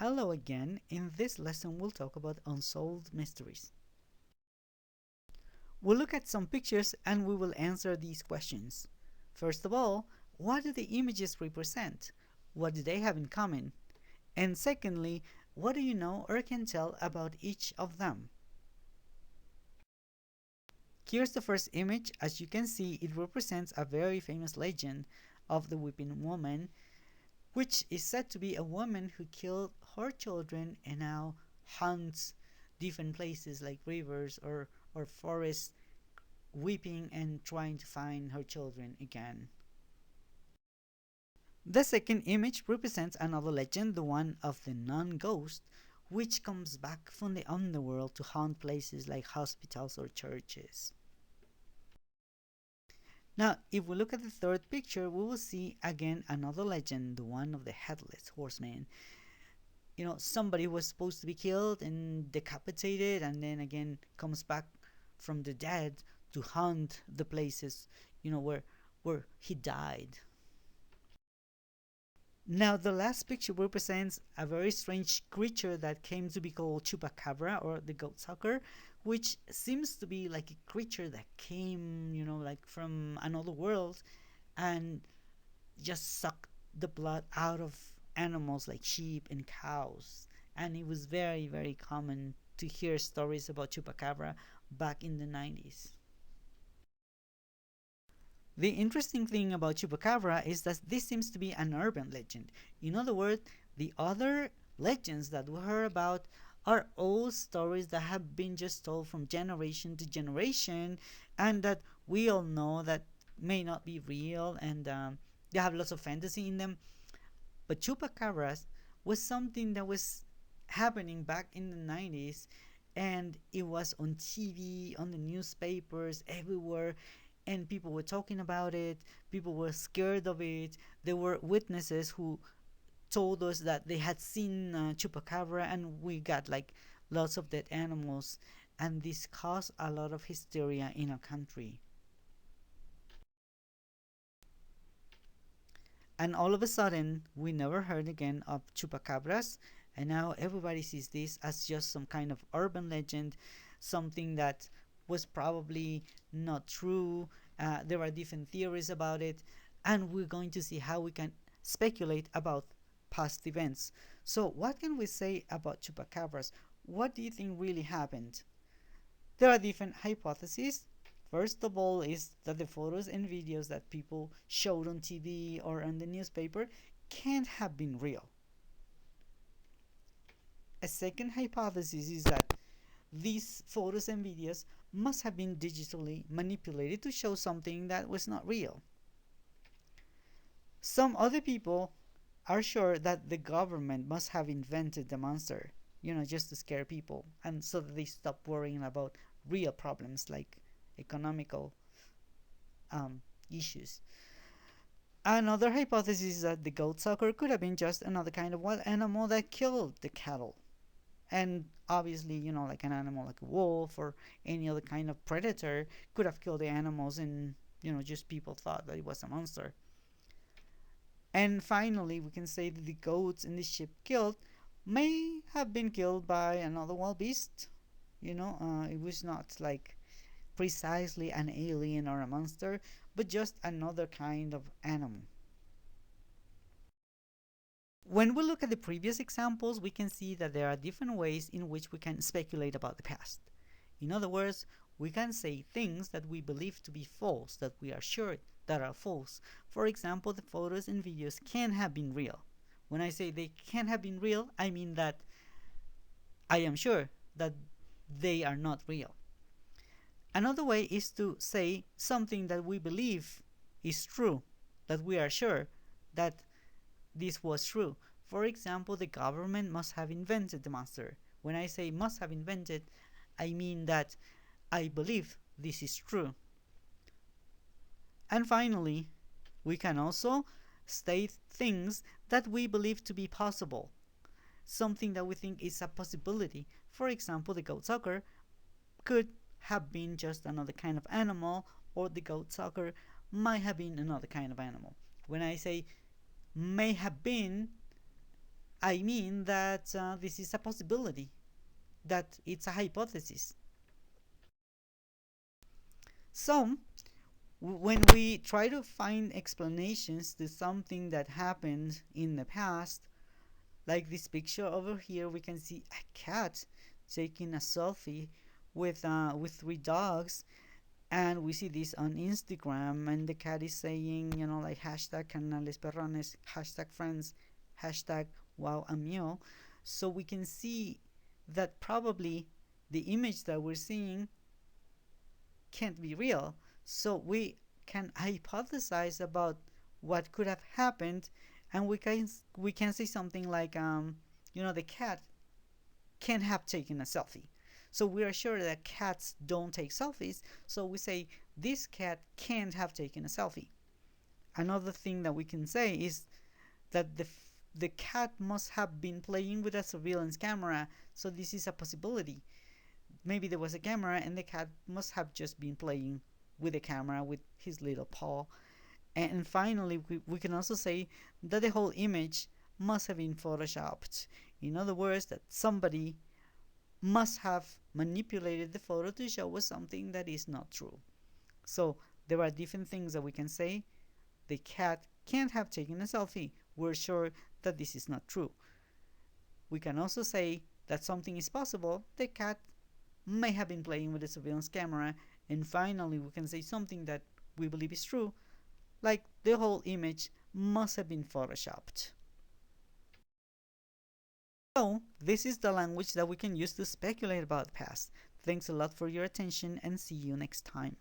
Hello again. In this lesson, we'll talk about unsolved mysteries. We'll look at some pictures and we will answer these questions. First of all, what do the images represent? What do they have in common? And secondly, what do you know or can tell about each of them? Here's the first image. As you can see, it represents a very famous legend of the Weeping Woman, which is said to be a woman who killed her children and now hunts different places like rivers or forests, weeping and trying to find her children again. The second image represents another legend, the one of the nun ghost, which comes back from the underworld to haunt places like hospitals or churches. Now, if we look at the third picture, we will see again another legend, the one of the headless horseman. Somebody was supposed to be killed and decapitated and then again comes back from the dead to haunt the places, where he died. Now, the last picture represents a very strange creature that came to be called chupacabra, or the goat sucker, which seems to be like a creature that came, like from another world and just sucked the blood out of animals like sheep and cows. And it was very, very common to hear stories about chupacabra back in the 90s. The interesting thing about chupacabra is that this seems to be an urban legend. In other words, the other legends that we heard about are all stories that have been just told from generation to generation and that we all know that may not be real, and they have lots of fantasy in them. But chupacabras was something that was happening back in the 90s, and it was on TV, on the newspapers, everywhere, and people were talking about it. People were scared of it. There were witnesses who told us that they had seen chupacabra, and we got like lots of dead animals, and this caused a lot of hysteria in our country. And all of a sudden, we never heard again of chupacabras, and now everybody sees this as just some kind of urban legend, something that was probably not true. There are different theories about it, and we're going to see how we can speculate about past events. So, what can we say about chupacabras? What do you think really happened? There are different hypotheses. First of all, is that the photos and videos that people showed on TV or on the newspaper can't have been real. A second hypothesis is that these photos and videos must have been digitally manipulated to show something that was not real. Some other people are sure that the government must have invented the monster, just to scare people, and so that they stop worrying about real problems like economical issues. Another hypothesis is that the goat sucker could have been just another kind of wild animal that killed the cattle. And obviously, like an animal like a wolf or any other kind of predator could have killed the animals, and, just people thought that it was a monster. And finally, we can say that the goats and the sheep killed may have been killed by another wild beast. It was not like precisely an alien or a monster, but just another kind of animal. When we look at the previous examples, we can see that there are different ways in which we can speculate about the past. In other words, we can say things that we believe to be false, that we are sure that are false. For example, the photos and videos can have been real. When I say they can have been real, I mean that I am sure that they are not real. Another way is to say something that we believe is true, that we are sure that this was true. For example, the government must have invented the monster. When I say must have invented, I mean that I believe this is true. And finally, we can also state things that we believe to be possible, something that we think is a possibility. For example, the goat sucker could have been just another kind of animal, or the goat sucker might have been another kind of animal. When I say may have been, I mean that this is a possibility, that it's a hypothesis. So, when we try to find explanations to something that happened in the past, like this picture over here, we can see a cat taking a selfie with three dogs, and we see this on Instagram, and the cat is saying, like hashtag canales perrones, hashtag friends, hashtag wow amigo. So we can see that probably the image that we're seeing can't be real. So we can hypothesize about what could have happened, and we can say something like, the cat can have taken a selfie. So we are sure that cats don't take selfies. So we say this cat can't have taken a selfie. Another thing that we can say is that the cat must have been playing with a surveillance camera. So this is a possibility. Maybe there was a camera and the cat must have just been playing with the camera with his little paw. And finally, we can also say that the whole image must have been photoshopped. In other words, that somebody must have manipulated the photo to show us something that is not true. So there are different things that we can say. The cat can't have taken a selfie. We're sure that this is not true. We can also say that something is possible. The cat may have been playing with a surveillance camera. And finally, we can say something that we believe is true, like the whole image must have been photoshopped. So, this is the language that we can use to speculate about the past. Thanks a lot for your attention and see you next time.